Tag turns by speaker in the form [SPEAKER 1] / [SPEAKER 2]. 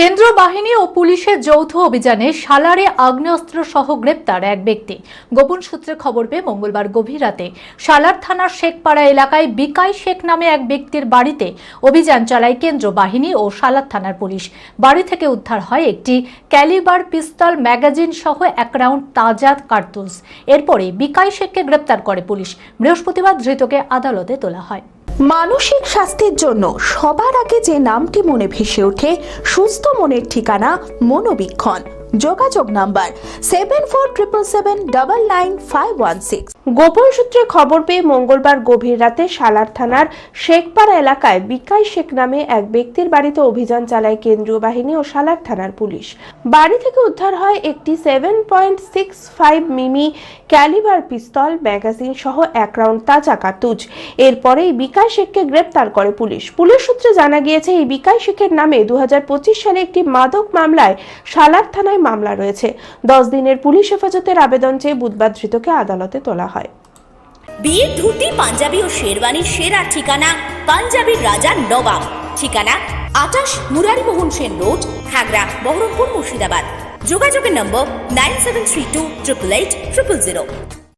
[SPEAKER 1] কেন্দ্র বাহিনী ও পুলিশের যৌথ অভিযানে সালারে আগ্নেয়াস্ত্র সহ গ্রেপ্তার এক ব্যক্তি। গোপন সূত্রে খবর পেয়ে মঙ্গলবার গভীর রাতে সালার থানার শেখপাড়া এলাকায় বিকাই শেখ নামে এক ব্যক্তির বাড়িতে অভিযান চালায় কেন্দ্র বাহিনী ও সালার থানার পুলিশ। বাড়ি থেকে উদ্ধার হয় একটি ক্যালিবার পিস্তল, ম্যাগাজিন সহ 1 রাউন্ড তাজা কার্তুজ। এরপরে বিকাই শেখকে গ্রেপ্তার করে পুলিশ। বৃহস্পতিবার ধৃতকে আদালতে তোলা হয়।
[SPEAKER 2] মানসিক স্বাস্থ্যের জন্য সবার আগে যে নামটি মনে ভেসে ওঠে, সুস্থ মনের ঠিকানা মনোবীক্ষণ। যোগাযোগ নাম্বার 7477799516।
[SPEAKER 3] গোপন সূত্রে খবর পেয়ে মঙ্গলবার গভীর রাতে সালার থানার শেখপাড়া এলাকায় বিকাই শেখ নামে এক ব্যক্তির বাড়িতে অভিযান চালায় কেন্দ্রীয় বাহিনী ও সালার থানার পুলিশ। বাড়ি থেকে উদ্ধার হয় একটি 7.65 মিমি ক্যালিবার পিস্তল, ম্যাগাজিন সহ 1 রাউন্ড তাজা কার্তুজ। এরপরেই বিকাই শেখকে গ্রেপ্তার করে পুলিশ। পুলিশ সূত্রে জানা গিয়েছে, এই বিকাই শেখের নামে 2025 সালে একটি মাদক মামলায় সালার থানায় মামলা রয়েছে। 10 দিনের পুলিশ হেফাজতের আবেদন চেয়ে বুধবার ধৃতকে আদালতে তোলা হয়।
[SPEAKER 4] বিয়ের ধুতি, পাঞ্জাবি ও শেরওয়ানির সেরা ঠিকানা পাঞ্জাবির রাজা নবাব। ঠিকানা 28 মুরারি মোহন সেন রোড, খাগড়া, বহরমপুর, মুর্শিদাবাদ। যোগাযোগের নম্বর 9732 888 000।